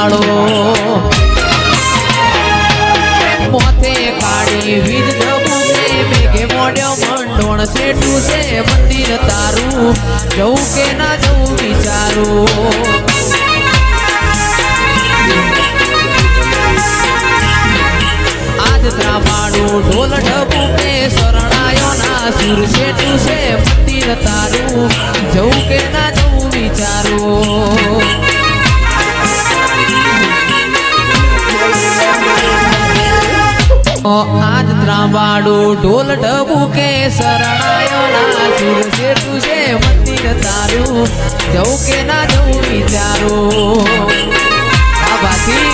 વાળો મોથે કાળી વીજ ધબુકે મેઘે મોડ્યો મંડોણ શેઠું છે મંદિર તારું જવું કે ના જવું વિચારું આજ ત્રામાડું ઢોલ ઢબુકે શરણાયો ના સુર શેઠું છે મંદિર તારું જવું કે ના જવું વિચારું આજ ત્રાંબાડું ઢોલ ઢબુકે શરણાયો ના સુર શેઠું છે મંદિર તારું જવું કે ના જવું વિચારું આ બાકી